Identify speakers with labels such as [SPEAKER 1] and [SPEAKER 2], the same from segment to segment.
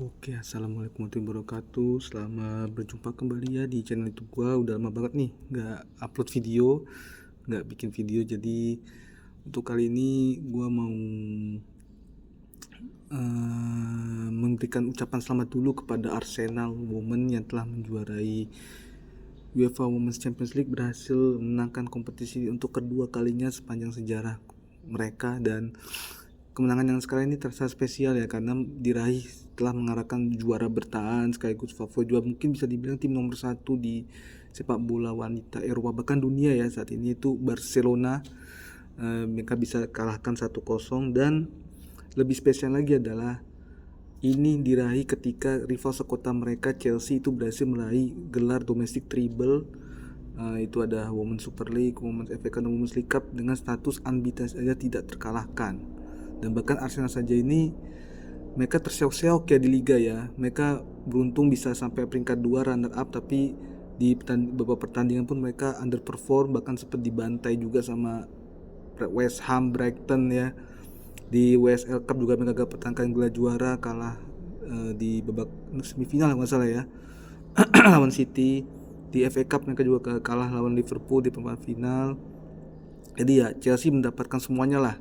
[SPEAKER 1] Oke, assalamualaikum warahmatullahi wabarakatuh. Selamat berjumpa kembali ya di channel YouTube gua. Udah lama banget nih nggak upload video, nggak bikin video. Jadi untuk kali ini gua mau memberikan ucapan selamat dulu kepada Arsenal Women yang telah menjuarai UEFA Women's Champions League, berhasil menangkan kompetisi untuk kedua kalinya sepanjang sejarah mereka. Dan kemenangan yang sekarang ini terasa spesial ya, karena diraih setelah mengarahkan juara bertahan sekaligus favorit juga, mungkin bisa dibilang tim nomor satu di sepak bola wanita Eropa bahkan dunia ya saat ini, itu Barcelona. Mereka bisa kalahkan 1-0, dan lebih spesial lagi adalah ini diraih ketika rival sekota mereka Chelsea itu berhasil meraih gelar domestic treble. Itu ada Women's Super League, Women's FA Cup, dan Women's League Cup dengan status unbeaten saja, tidak terkalahkan. Dan bahkan Arsenal saja ini mereka terseok-seok ya di liga ya. Mereka beruntung bisa sampai peringkat 2 runner up, tapi di beberapa pertandingan pun mereka underperform, bahkan sempat dibantai juga sama West Ham, Brighton ya. Di WSL Cup juga mereka gagal pertahankan gelar juara, kalah di babak semifinal nggak salah ya lawan City. Di FA Cup mereka juga kalah lawan Liverpool di perempat final. Jadi ya Chelsea mendapatkan semuanya lah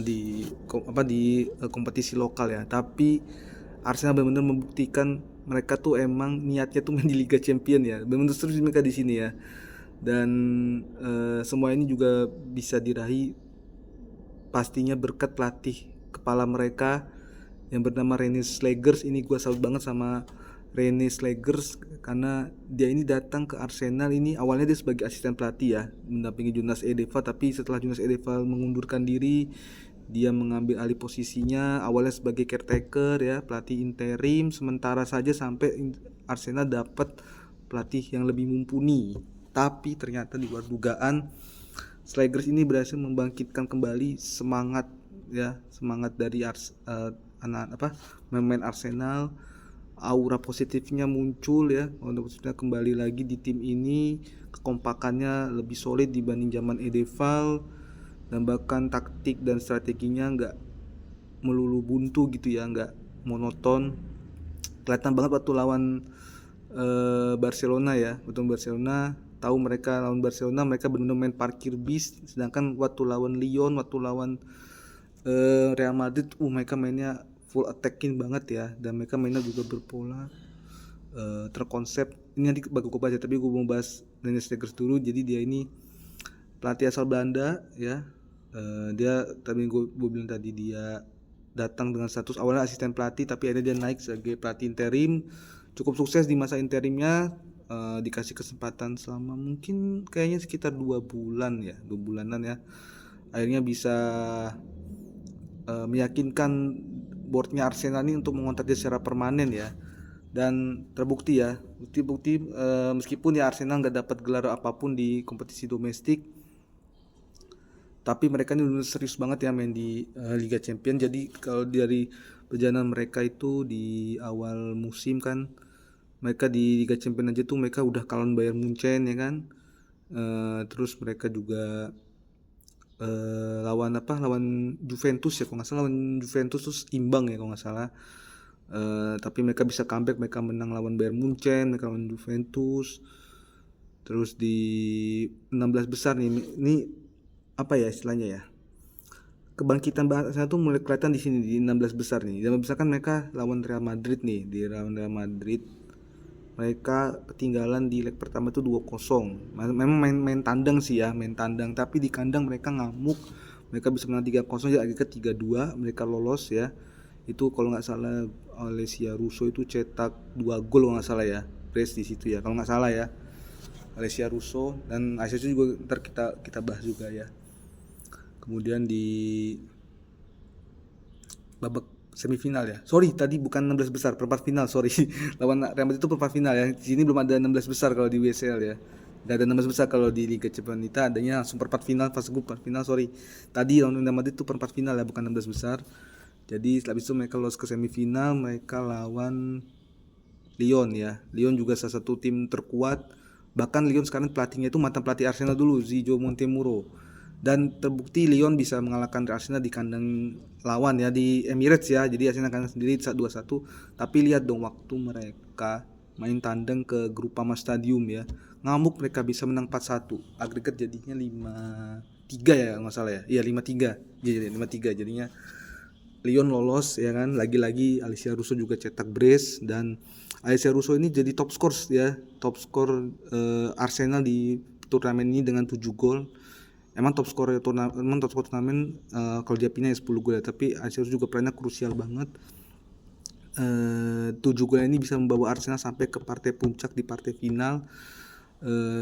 [SPEAKER 1] di kompetisi lokal ya. Tapi Arsenal benar-benar membuktikan mereka tuh emang niatnya tuh main di Liga Champion ya. Benar-benar serius mereka di sini ya. Dan semua ini juga bisa diraih pastinya berkat pelatih kepala mereka yang bernama Rene Slagers. Ini gue salut banget sama Rene Slagers karena dia ini datang ke Arsenal ini awalnya dia sebagai asisten pelatih ya, mendampingi Jonas Eidevall, tapi setelah Jonas Eidevall mengundurkan diri, dia mengambil alih posisinya awalnya sebagai caretaker ya, pelatih interim sementara saja sampai Arsenal dapat pelatih yang lebih mumpuni. Tapi ternyata di luar dugaan Slagers ini berhasil membangkitkan kembali semangat ya, semangat dari pemain Arsenal. Aura positifnya muncul ya, aura positifnya kembali lagi di tim ini, kekompakannya lebih solid dibanding zaman Edeval, dan bahkan taktik dan strateginya nggak melulu buntu gitu ya, nggak monoton. Kelihatan banget waktu lawan Barcelona ya, waktu Barcelona, tahu mereka lawan Barcelona mereka benar-benar main parkir bis, sedangkan waktu lawan Lyon, waktu lawan Real Madrid mereka mainnya full attacking banget ya, dan mereka mainnya juga berpola, terkonsep. Ini nanti bagus gue baca, tapi gue mau bahas Dennis Stegers dulu. Jadi dia ini pelatih asal Belanda ya. Dia tadi gue bilang tadi, dia datang dengan status awalnya asisten pelatih, tapi akhirnya dia naik sebagai pelatih interim, cukup sukses di masa interimnya. Dikasih kesempatan selama mungkin kayaknya sekitar 2 bulanan ya, akhirnya bisa meyakinkan boardnya Arsenal ini untuk mengontrak dia secara permanen ya. Dan terbukti ya, bukti meskipun ya Arsenal nggak dapat gelar apapun di kompetisi domestik, tapi mereka ini benar serius banget ya main di Liga Champion. Jadi kalau dari perjalanan mereka itu di awal musim kan, mereka di Liga Champion aja tuh mereka udah kalah Bayern Munchen ya kan. Terus mereka juga lawan Juventus ya, kalau nggak salah lawan Juventus terus imbang ya kalau nggak salah. Tapi mereka bisa comeback, mereka menang lawan Bayern Munchen, mereka lawan Juventus. Terus di 16 besar nih, ini apa ya istilahnya ya, kebangkitan bahasa tuh mulai kelihatan di sini di 16 besar nih. 16 besar kan mereka lawan Real Madrid nih, di lawan Real Madrid mereka ketinggalan di leg pertama itu 2-0. Memang main tandang sih ya, main tandang, tapi di kandang mereka ngamuk. Mereka bisa menang 3-0, jadi akhirnya 3-2 mereka lolos ya. Itu kalau nggak salah Alessia Russo itu cetak 2 gol kalau nggak salah ya, brace di situ ya kalau nggak salah ya, Alessia Russo. Dan Alessia juga ntar kita bahas juga ya. Kemudian di babak semifinal ya. Sorry, tadi bukan 16 besar, perempat final, sorry. Lawan Real Madrid itu perempat final ya. Di sini belum ada 16 besar kalau di WSL ya. Gak ada 16 besar kalau di Liga Champions kita adanya langsung perempat final, fase grup perempat final, sorry. Tadi lawan Real Madrid itu perempat final ya, bukan 16 besar. Jadi setelah itu mereka lolos ke semifinal, mereka lawan Lyon ya. Lyon juga salah satu tim terkuat. Bahkan Lyon sekarang pelatihnya itu mantan pelatih Arsenal dulu, Zijo Montemuro. Dan terbukti Lyon bisa mengalahkan Arsenal di kandang lawan ya, di Emirates ya. Jadi Arsenal kandang sendiri 2-1. Tapi lihat dong waktu mereka main tandang ke Groupama Stadium ya. Ngamuk mereka bisa menang 4-1. Agregat jadinya 5-3 ya nggak salah ya. Iya 5-3. Jadi 5-3 jadinya Lyon lolos ya kan. Lagi-lagi Alicia Russo juga cetak brace, dan Alicia Russo ini jadi top skor ya. Top skor Arsenal di turnamen ini dengan 7 gol. Emang top skor turnamen kalau dia pindah ya 10 gol ya, tapi Arsenal juga perannya krusial banget. 7 gol ini bisa membawa Arsenal sampai ke partai puncak di partai final.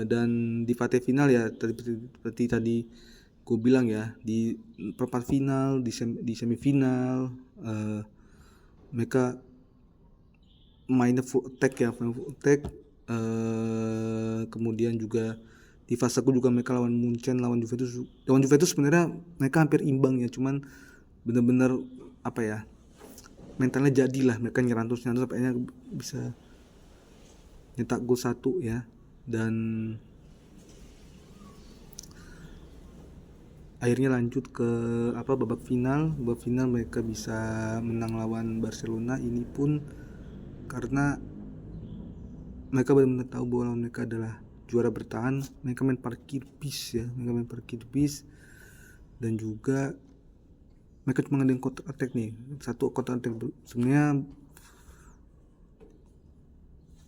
[SPEAKER 1] Dan di partai final ya seperti tadi gue bilang ya, di perempat final, di semifinal mereka mainnya full attack, kemudian juga di fase grup juga mereka lawan Munchen, lawan Juventus sebenarnya mereka hampir imbang ya, cuman bener-bener apa ya, mentalnya jadilah mereka nyerang terus sampai bisa nyetak gol 1 ya. Dan akhirnya lanjut ke babak final mereka bisa menang lawan Barcelona. Ini pun karena mereka benar-benar tahu bahwa mereka adalah juara bertahan. Mereka main parkir bis dan juga mereka cuma ngadain counter attack nih, satu counter attack sebenarnya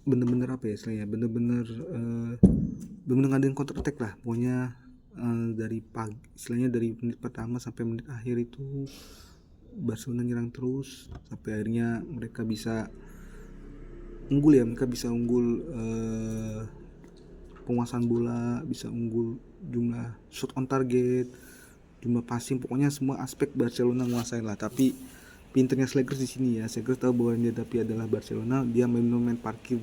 [SPEAKER 1] bener-bener apa ya istilahnya, bener-bener ngadain counter attack lah pokoknya. Dari pagi istilahnya dari menit pertama sampai menit akhir itu Barcelona nyerang terus sampai akhirnya mereka bisa unggul penguasaan bola, bisa unggul jumlah shot on target, jumlah passing, pokoknya semua aspek Barcelona nguasain lah. Tapi pinternya Slaggers di sini ya, Slaggers tahu bahwa yang dihadapi adalah Barcelona. Dia main parkir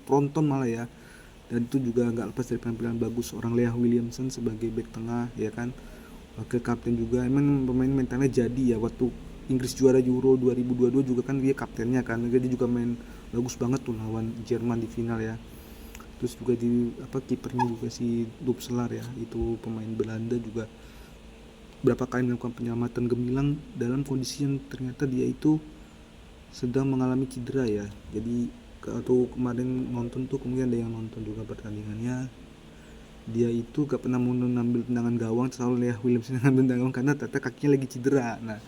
[SPEAKER 1] tronton malah ya, dan itu juga nggak lepas dari penampilan bagus orang Leah Williamson sebagai back tengah ya kan, wakil kapten juga. Emang pemain mentalnya jadi ya, waktu Inggris juara Euro 2022 juga kan dia kaptennya kan, dia juga main bagus banget tuh lawan Jerman di final ya. Terus juga di kipernya juga si Dupselar ya, itu pemain Belanda juga berapa kali melakukan penyelamatan gemilang dalam kondisi yang ternyata dia itu sedang mengalami cedera ya. Jadi atau kemarin nonton tuh, kemudian ada yang nonton juga pertandingannya, dia itu gak pernah mau ngambil tendangan gawang, selalu Leah Williamson ngambil tendangan gawang karena ternyata kakinya lagi cedera. Nah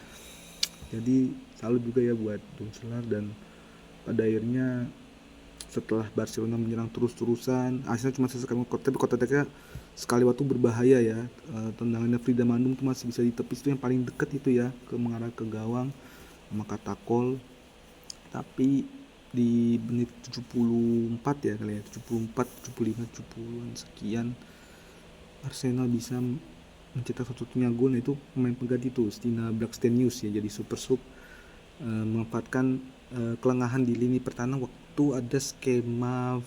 [SPEAKER 1] jadi salut juga ya buat Dupselar. Dan pada akhirnya setelah Barcelona menyerang terus-terusan, Arsenal cuma sesekali tapi kotak-kotaknya sekali waktu berbahaya ya. Tendangannya Frida Mandum tuh masih bisa ditepis, itu yang paling dekat itu ya, ke mengarah ke gawang sama Katakol. Tapi di menit 74 ya kali ya, 74, 75, 70-an sekian, Arsenal bisa mencetak satu-satunya gol, yaitu pemain pengganti itu Stina Blackstenius ya, jadi super sub, memanfaatkan kelengahan di lini pertahanan waktu ada skema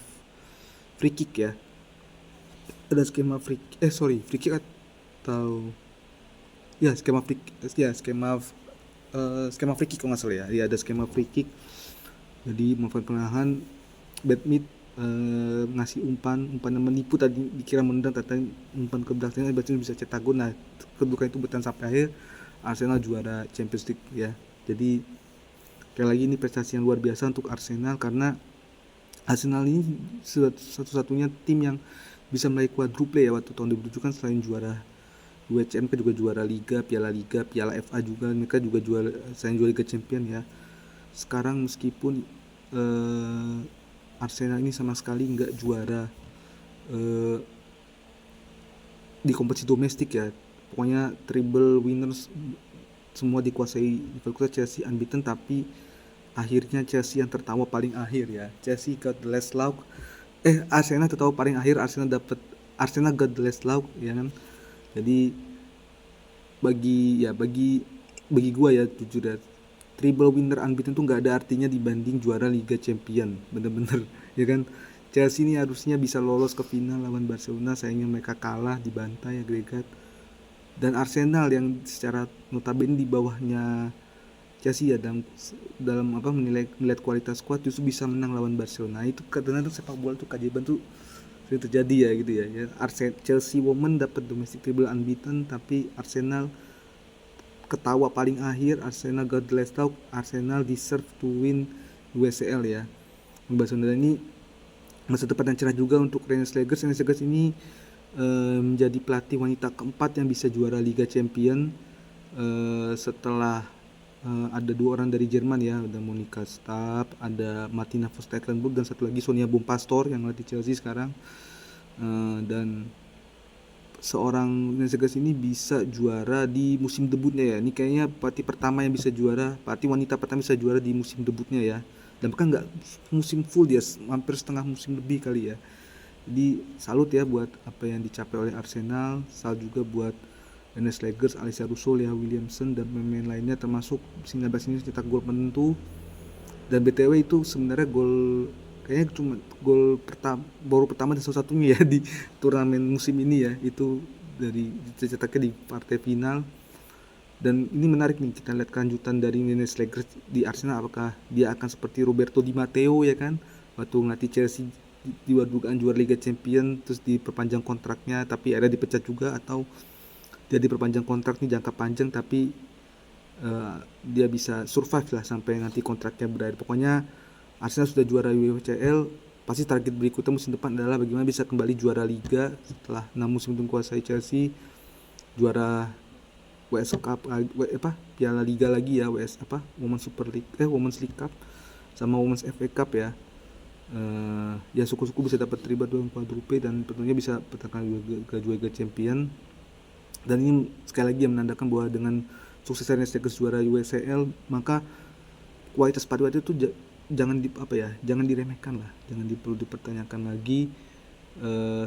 [SPEAKER 1] free kick ya. Ada skema free kick atau ya skema free kick kalau nggak salah ya. Ya ada skema free kick. Jadi memanfaatkan kelengahan Badmit ngasih umpan yang menipu, tadi dikira menendang ternyata umpan ke belakangnya berarti bisa cetak gol. Nah kedudukan itu bertahan sampai akhir, Arsenal juara Champions League ya. Jadi sekali lagi ini prestasi yang luar biasa untuk Arsenal, karena Arsenal ini satu-satunya tim yang bisa meraih quadruple ya waktu tahun 2007 kan. Selain juara UCL mereka juga juara Liga, Piala FA juga, mereka juga juara, selain juara Liga Champion ya. Sekarang meskipun Arsenal ini sama sekali nggak juara di kompetisi domestik ya, pokoknya treble winners semua dikuasai Liverpool, Chelsea unbeaten, tapi akhirnya Chelsea yang tertawa paling akhir ya. Chelsea got the last laugh, Arsenal tertawa paling akhir, Arsenal got the last laugh ya kan. Jadi bagi gua ya jujur ya, triple winner unbeaten tuh nggak ada artinya dibanding juara Liga Champion, bener-bener ya kan. Chelsea ini harusnya bisa lolos ke final lawan Barcelona, sayangnya mereka kalah dibantai agregat. Dan Arsenal yang secara notabene di bawahnya Chelsea ya dalam melihat kualitas squad, justru bisa menang lawan Barcelona. Itu kadang-kadang sepak bola tuh keajaiban tuh sering terjadi ya gitu ya. Chelsea Women dapat domestic treble unbeaten, tapi Arsenal ketawa paling akhir. Arsenal God bless talk, Arsenal deserve to win UCL ya. Barcelona ini masa depan yang cerah juga untuk Rene Slegers. Rene Slegers ini menjadi pelatih wanita keempat yang bisa juara Liga Champion setelah ada 2 orang dari Jerman ya, ada Monika Stapp, ada Martina Voss Tecklenburg, dan satu lagi Sonia Bompastor yang melatih Chelsea sekarang. Dan seorang Nesegas ini bisa juara di musim debutnya ya. Ini kayaknya pelatih pertama yang bisa juara, pelatih wanita pertama bisa juara di musim debutnya ya. Dan bahkan nggak musim full, dia hampir setengah musim lebih kali ya. Jadi salut ya buat apa yang dicapai oleh Arsenal. Salut juga buat Rene Slegers, Alicia Russo, Leah Williamson, dan pemain lainnya, termasuk 19 ini cetak gol penentu. Dan BTW itu sebenarnya gol, kayaknya cuma gol baru pertama dan satu-satunya ya di turnamen musim ini ya, itu dari cetaknya di partai final. Dan ini menarik nih, kita lihat kelanjutan dari Rene Slegers di Arsenal. Apakah dia akan seperti Roberto Di Matteo ya kan, waktu ngelatih Chelsea di dugaan juara Liga Champion terus diperpanjang kontraknya tapi ada dipecat juga, atau dia diperpanjang kontrak nih jangka panjang tapi dia bisa survive lah sampai nanti kontraknya berakhir. Pokoknya Arsenal sudah juara UCL, pasti target berikutnya musim depan adalah bagaimana bisa kembali juara Liga setelah 6 musim menguasai Chelsea, juara WS Cup, Piala Liga lagi ya, Women's Super League, Women's League Cup sama Women's FA Cup ya. Ya suku-suku bisa dapat terlibat dalam quadruple dan tentunya bisa pertahankan juara Champion. Dan ini sekali lagi yang menandakan bahwa dengan sukses Rene Slegers juara UCL, maka kualitas padu itu jangan diremehkan lah, perlu dipertanyakan lagi.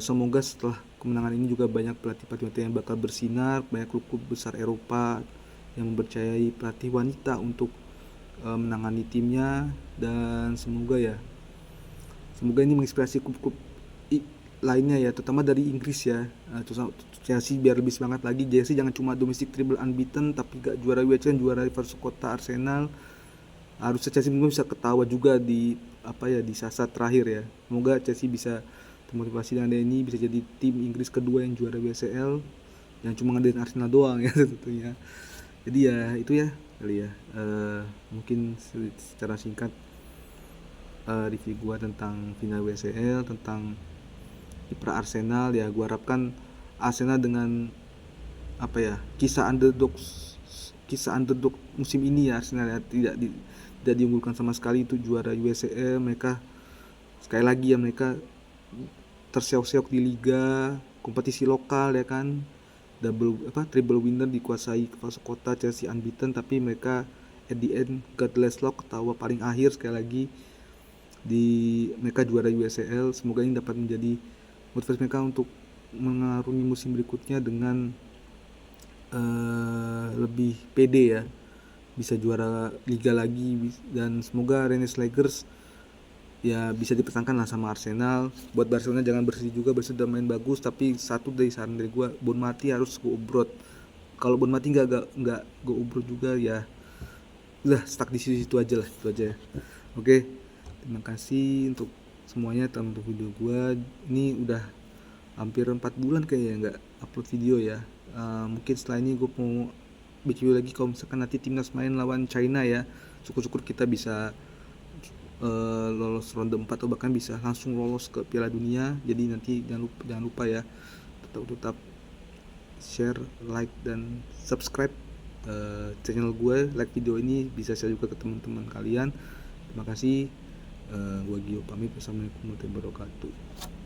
[SPEAKER 1] Semoga setelah kemenangan ini juga banyak pelatih-pelatih yang bakal bersinar, banyak klub-klub besar Eropa yang mempercayai pelatih wanita untuk menangani timnya. Dan semoga ini menginspirasi klub-klub lainnya ya, terutama dari Inggris ya. Chelsea biar lebih semangat lagi. Chelsea jangan cuma domestic treble unbeaten tapi gak juara UEFA, juara versus kota Arsenal. Harusnya Chelsea bisa ketawa juga di sasa terakhir ya. Semoga Chelsea bisa termotivasi dengan ini, bisa jadi tim Inggris kedua yang juara WCL, yang cuma ngandelin Arsenal doang ya tentunya. Jadi ya itu ya kali ya, mungkin secara singkat review gua tentang final WCL, tentang kiprah Arsenal ya. Gua harapkan Arsenal dengan kisah underdog musim ini ya, Arsenal ya, tidak diunggulkan sama sekali itu juara UCL. Mereka sekali lagi ya, mereka terseok-seok di liga kompetisi lokal ya kan, triple winner dikuasai kota Chelsea unbeaten, tapi mereka at the end God bless luck, ketawa paling akhir sekali lagi mereka juara UCL. Semoga ini dapat menjadi motivasi mereka untuk mengarungi musim berikutnya dengan lebih pede ya, bisa juara liga lagi. Dan semoga Rene Slegers ya bisa dipertahankan lah sama Arsenal. Buat Barcelona jangan bersedih juga, Barcelona main bagus, tapi satu dari saran dari gue, Bonmati harus go abroad. Kalau Bonmati nggak go abroad juga ya udah stuck di situ aja lah, itu aja ya. Oke, terima kasih untuk semuanya untuk video gue. Ini udah hampir 4 bulan kayaknya nggak upload video ya. Mungkin setelah ini gue mau bikin video lagi kalau misalkan nanti timnas main lawan China ya. Syukur-syukur kita bisa lolos ronde 4 atau bahkan bisa langsung lolos ke Piala Dunia. Jadi nanti jangan lupa ya, tetap share, like, dan subscribe channel gue. Like video ini, bisa share juga ke teman-teman kalian. Terima kasih. Gue Gio pamit. Wassalamualaikum warahmatullahi wabarakatuh.